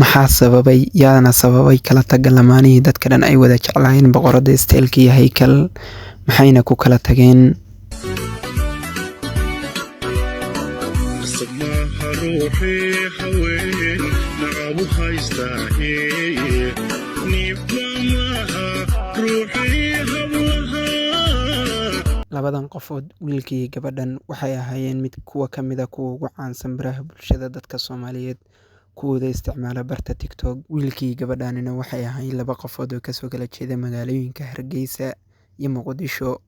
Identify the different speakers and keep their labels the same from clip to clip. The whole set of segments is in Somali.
Speaker 1: Maxaa sababay yaana sababay kala tagga lamaanihii dadka dhan ay wada jeclaayeen boqorada isteelka iyo Haykal maxayna ku kala tageen? Labadan qofood wiilkii gabadhan waxay ahaayeen mid kuwa ka mid ah kuwa ugu caansan baraha bulshada dadka Soomaaliyeed kuwooda isticmaala barta TikTok. Wiilkii gabadhanina waxay ahaayeen laba qofood oo kasoo kala jeeda magaalooyinka Hargeysa iyo Muqdisho,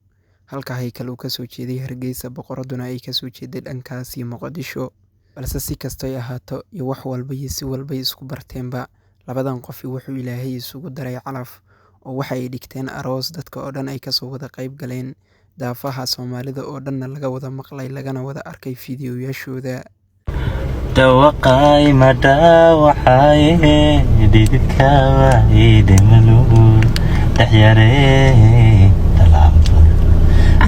Speaker 1: halka Haykal uu kasoo jeeday Hargeysa, boqoraduna ay kasoo jeeday dhankaas iyo Muqdisho. Balse si kastoo ahaato iyo wax walba iyo si walba isku barteenba, labadan qof wuxuu Ilaahay isugu daray calaf oo waxay dhigteen aroos dadka oo dhan ay kasoo wada qayb galeen. Daafaha Soomaalida oo dhanna laga wada maqlay lagana wada arkay fiidiyowyashooda.
Speaker 2: Dawaqay ma dhaawacay dhididka waayde maluul dhaxyare talaabto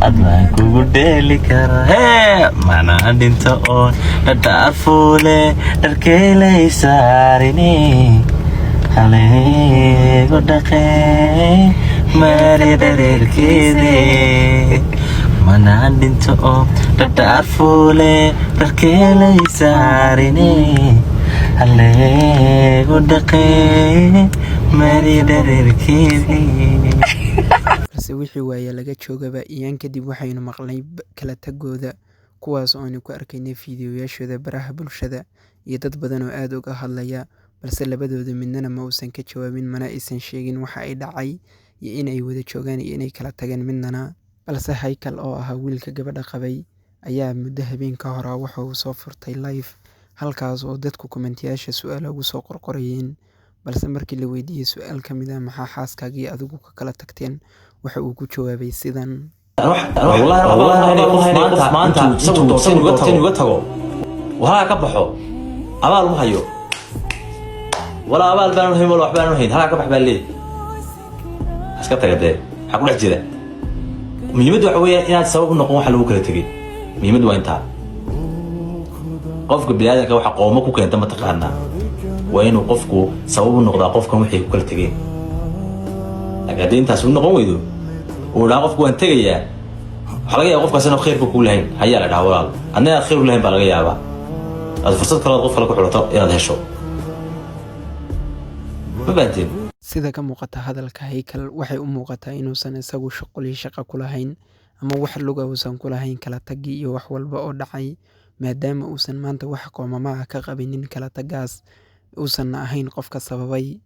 Speaker 2: admaan kugu dheeli kara mana dhinto oo dhadhaafule dharkeelay saarini haleego dhaqee mari dhareerkeedii mana dhinto oo dhadhaafule dharkeelay saarini haleego dhaqee mari dhareerkeedii.
Speaker 1: Balse wixii waaya laga joogaba iyaan kadib waxaynu maqlay kala tagooda, kuwaas oo aynu ku arkaynay fiidiyowyashooda baraha bulshada iyo dad badan oo aad uga hadlaya, balse labadooda midnana ma uusan ka jawaabin mana aysan sheegin waxa ay dhacay iyo inay wada joogaan iyo inay kala tageen midnana. Balse Haykal oo ahaa wiilka gabadha qabay ayaa muddo habeen ka hor waxa uu soo furtay live, halkaas oo dadku kommentiyaasha su'aalo ugu soo qorqorayeen. Balse markii la weydiiyey su'aal ka mid ah maxaa xaaskaagii adigu ka kala tagteen, waxa uu ku jawaabay sidan.
Speaker 3: maanta isagu uga tago waxa ka baxo abaal ma hayo wala abaal baan hayn wala waxbaan hayn halka ka bax baa leeyahay aska tagade waxa ku dhex jira muhiimadu waxa weeye inaad sabab u noqon waxa lagu kala tagay. muhiimadu waa inta qofka bini'aadamka waxa qooma ku keenta ma taqaanaa waa inuu qofku sabab u noqdaa qofkan wixii ku kala tagay. laakiin intaas uu noqon weydo oo la qofku waan tagayaa waxa laga yaabaa qofkaas inuu khayrka ku lahayn hayaa la dhahaa walaal annaga khayr u lahayn baa laga yaabaa aad fursad kale qof kale ku xulato inaad hesho ma baahntiin.
Speaker 1: Sida ka muuqata hadalka Haykal waxay u muuqataa inuusan isagu shaqo ku lahayn ama wax lug uusan ku lahayn kala tagii iyo wax walba oo dhacay, maadaama uusan maanta wax qoomamaha ka qabinin kala tagaas uusan ahayn qofka sababay.